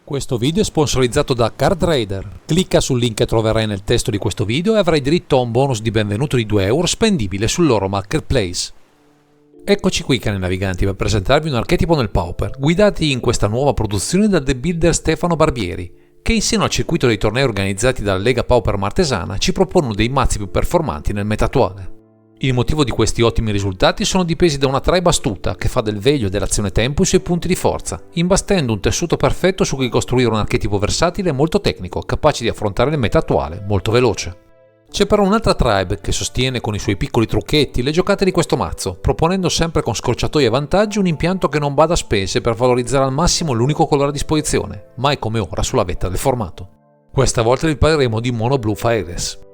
Questo video è sponsorizzato da Card Raider. Clicca sul link che troverai nel testo di questo video e avrai diritto a un bonus di benvenuto di 2 euro spendibile sul loro marketplace. Eccoci qui, cari naviganti, per presentarvi un archetipo nel Pauper, guidati in questa nuova produzione dal The Builder Stefano Barbieri, che insieme al circuito dei tornei organizzati dalla Lega Pauper Martesana ci propone dei mazzi più performanti nel meta attuale. Il motivo di questi ottimi risultati sono dipesi da una tribe astuta che fa del veglio e dell'azione tempo i suoi punti di forza, imbastendo un tessuto perfetto su cui costruire un archetipo versatile e molto tecnico, capace di affrontare il meta attuale, molto veloce. C'è però un'altra tribe che sostiene con i suoi piccoli trucchetti le giocate di questo mazzo, proponendo sempre con scorciatoie e vantaggi un impianto che non bada a spese per valorizzare al massimo l'unico colore a disposizione, mai come ora sulla vetta del formato. Questa volta vi parleremo di Mono Blue Fires.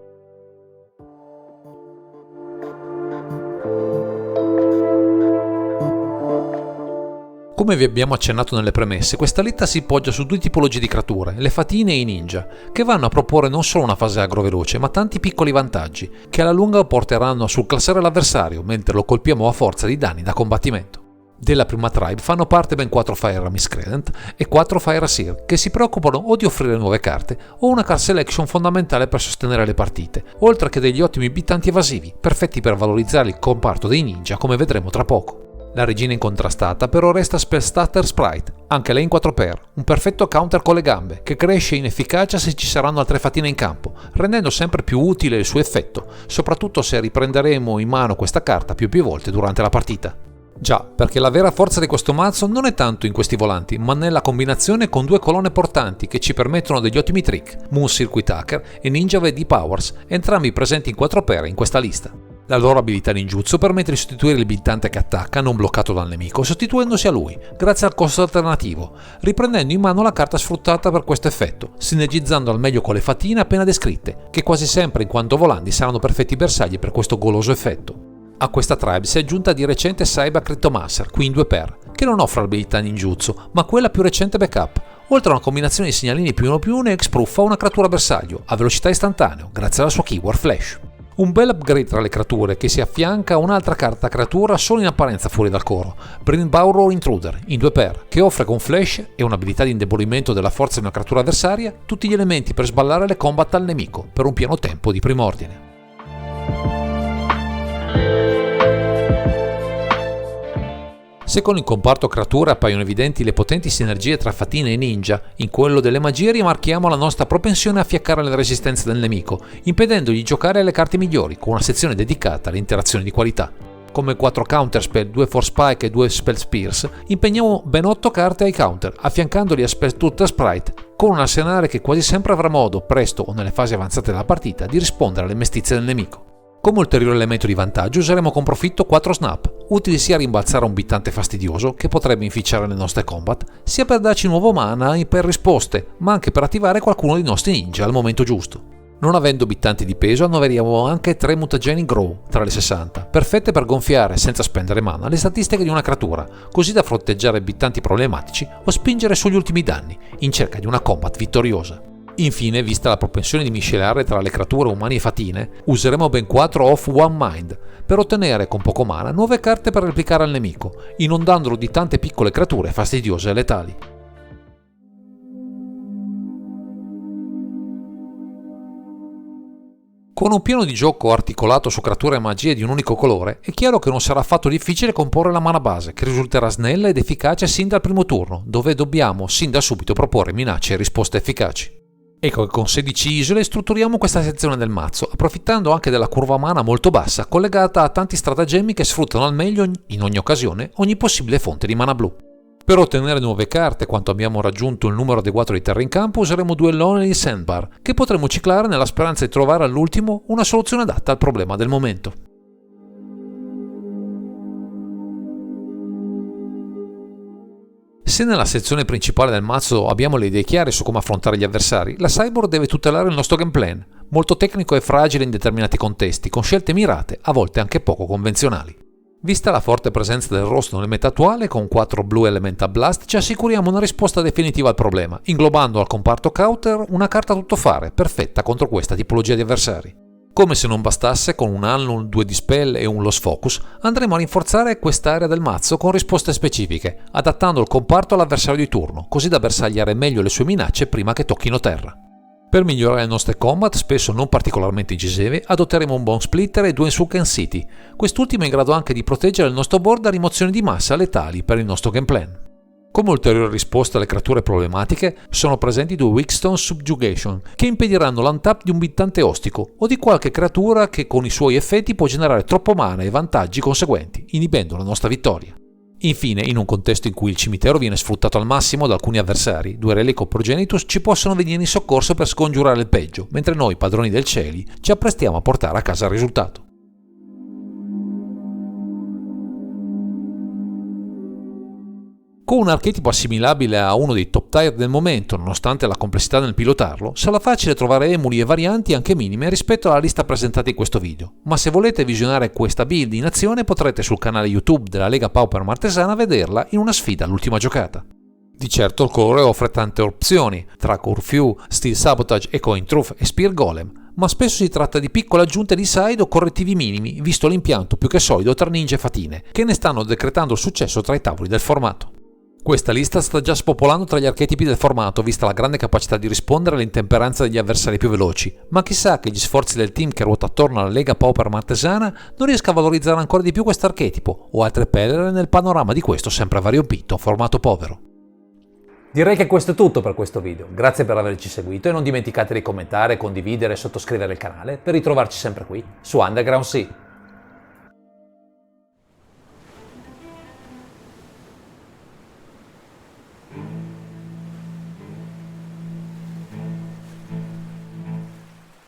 Come vi abbiamo accennato nelle premesse, questa lista si poggia su 2 tipologie di creature, le fatine e i ninja, che vanno a proporre non solo una fase agro veloce, ma tanti piccoli vantaggi, che alla lunga porteranno a surclassare l'avversario, mentre lo colpiamo a forza di danni da combattimento. Della prima tribe fanno parte ben 4 Fire Miscreant e 4 Fire Seer, che si preoccupano o di offrire nuove carte o una card selection fondamentale per sostenere le partite, oltre che degli ottimi abitanti evasivi, perfetti per valorizzare il comparto dei ninja, come vedremo tra poco. La regina incontrastata però resta Spellstutter Sprite, anche lei in 4x, un perfetto counter con le gambe, che cresce in efficacia se ci saranno altre fatine in campo, rendendo sempre più utile il suo effetto, soprattutto se riprenderemo in mano questa carta più volte durante la partita. Già, perché la vera forza di questo mazzo non è tanto in questi volanti, ma nella combinazione con 2 colonne portanti che ci permettono degli ottimi trick, Moon Circuit Hacker e Ninja VD Powers, entrambi presenti in 4x in questa lista. La loro abilità ninjutsu permette di sostituire l'abilitante che attacca, non bloccato dal nemico, sostituendosi a lui, grazie al costo alternativo, riprendendo in mano la carta sfruttata per questo effetto, sinergizzando al meglio con le fatine appena descritte, che quasi sempre in quanto volanti saranno perfetti bersagli per questo goloso effetto. A questa tribe si è aggiunta di recente Saiba Cryptomancer, qui in 2x, che non offre l'abilità ninjutsu, ma quella più recente backup, oltre a una combinazione di segnalini +1/+1 e X-Proof a una creatura bersaglio, a velocità istantanea, grazie alla sua keyword Flash. Un bel upgrade tra le creature che si affianca a un'altra carta creatura solo in apparenza fuori dal coro, Brimborrow Intruder, in 2x, che offre con Flash e un'abilità di indebolimento della forza di una creatura avversaria tutti gli elementi per sballare le combat al nemico, per un pieno tempo di prim'ordine. Se con il comparto creature appaiono evidenti le potenti sinergie tra fatine e ninja, in quello delle magie rimarchiamo la nostra propensione a fiaccare le resistenze del nemico, impedendogli di giocare le carte migliori, con una sezione dedicata alle interazioni di qualità. Come 4 counter spell, 2 Force Spike e 2 Spell Spears, impegniamo ben 8 carte ai counter, affiancandoli a Spellstutter Sprite, con un arsenale che quasi sempre avrà modo, presto o nelle fasi avanzate della partita, di rispondere alle mestizie del nemico. Come ulteriore elemento di vantaggio useremo con profitto 4 snap, utili sia a rimbalzare un bittante fastidioso che potrebbe inficiare le nostre combat, sia per darci nuovo mana e per risposte, ma anche per attivare qualcuno dei nostri ninja al momento giusto. Non avendo bittanti di peso annoveriamo anche 3 Mutagenic Grow tra le 60, perfette per gonfiare senza spendere mana le statistiche di una creatura, così da fronteggiare bittanti problematici o spingere sugli ultimi danni, in cerca di una combat vittoriosa. Infine, vista la propensione di miscelare tra le creature umane e fatine, useremo ben 4 Off One Mind per ottenere con poco mana nuove carte per replicare al nemico, inondandolo di tante piccole creature fastidiose e letali. Con un piano di gioco articolato su creature e magie di un unico colore, è chiaro che non sarà affatto difficile comporre la mana base, che risulterà snella ed efficace sin dal primo turno, dove dobbiamo sin da subito proporre minacce e risposte efficaci. Ecco che con 16 isole strutturiamo questa sezione del mazzo, approfittando anche della curva mana molto bassa, collegata a tanti stratagemmi che sfruttano al meglio in ogni occasione ogni possibile fonte di mana blu. Per ottenere nuove carte, quando abbiamo raggiunto il numero adeguato di terre in campo, useremo 2 Lonely Sandbar, che potremo ciclare nella speranza di trovare all'ultimo una soluzione adatta al problema del momento. Se nella sezione principale del mazzo abbiamo le idee chiare su come affrontare gli avversari, la Cyborg deve tutelare il nostro game plan, molto tecnico e fragile in determinati contesti, con scelte mirate, a volte anche poco convenzionali. Vista la forte presenza del rosso nel meta attuale, con 4 Blue Elemental Blast ci assicuriamo una risposta definitiva al problema, inglobando al comparto counter una carta tuttofare, perfetta contro questa tipologia di avversari. Come se non bastasse, con un Unknown, 2 Dispel e un Lost Focus, andremo a rinforzare quest'area del mazzo con risposte specifiche, adattando il comparto all'avversario di turno, così da bersagliare meglio le sue minacce prima che tocchino terra. Per migliorare le nostre combat, spesso non particolarmente incisive, adotteremo un Bone Splitter e 2 Sunken City, quest'ultimo è in grado anche di proteggere il nostro board da rimozioni di massa letali per il nostro game plan. Come ulteriore risposta alle creature problematiche, sono presenti 2 Weakstone Subjugation, che impediranno l'untap di un bittante ostico o di qualche creatura che con i suoi effetti può generare troppo mana e vantaggi conseguenti, inibendo la nostra vittoria. Infine, in un contesto in cui il cimitero viene sfruttato al massimo da alcuni avversari, 2 Relic Progenitus ci possono venire in soccorso per scongiurare il peggio, mentre noi, padroni del cieli, ci apprestiamo a portare a casa il risultato. Con un archetipo assimilabile a uno dei top tier del momento, nonostante la complessità nel pilotarlo, sarà facile trovare emuli e varianti anche minime rispetto alla lista presentata in questo video, ma se volete visionare questa build in azione potrete sul canale YouTube della Lega Pauper Martesana vederla in una sfida all'ultima giocata. Di certo il core offre tante opzioni, tra Curfew, Steel Sabotage, Echoing Truth e Spear Golem, ma spesso si tratta di piccole aggiunte di side o correttivi minimi, visto l'impianto più che solido tra ninja e fatine, che ne stanno decretando il successo tra i tavoli del formato. Questa lista sta già spopolando tra gli archetipi del formato, vista la grande capacità di rispondere all'intemperanza degli avversari più veloci, ma chissà che gli sforzi del team che ruota attorno alla Lega Pauper Martesana non riesca a valorizzare ancora di più questo archetipo, o altre perle nel panorama di questo sempre variopinto formato povero. Direi che questo è tutto per questo video, grazie per averci seguito e non dimenticate di commentare, condividere e sottoscrivere il canale per ritrovarci sempre qui su Underground Sea.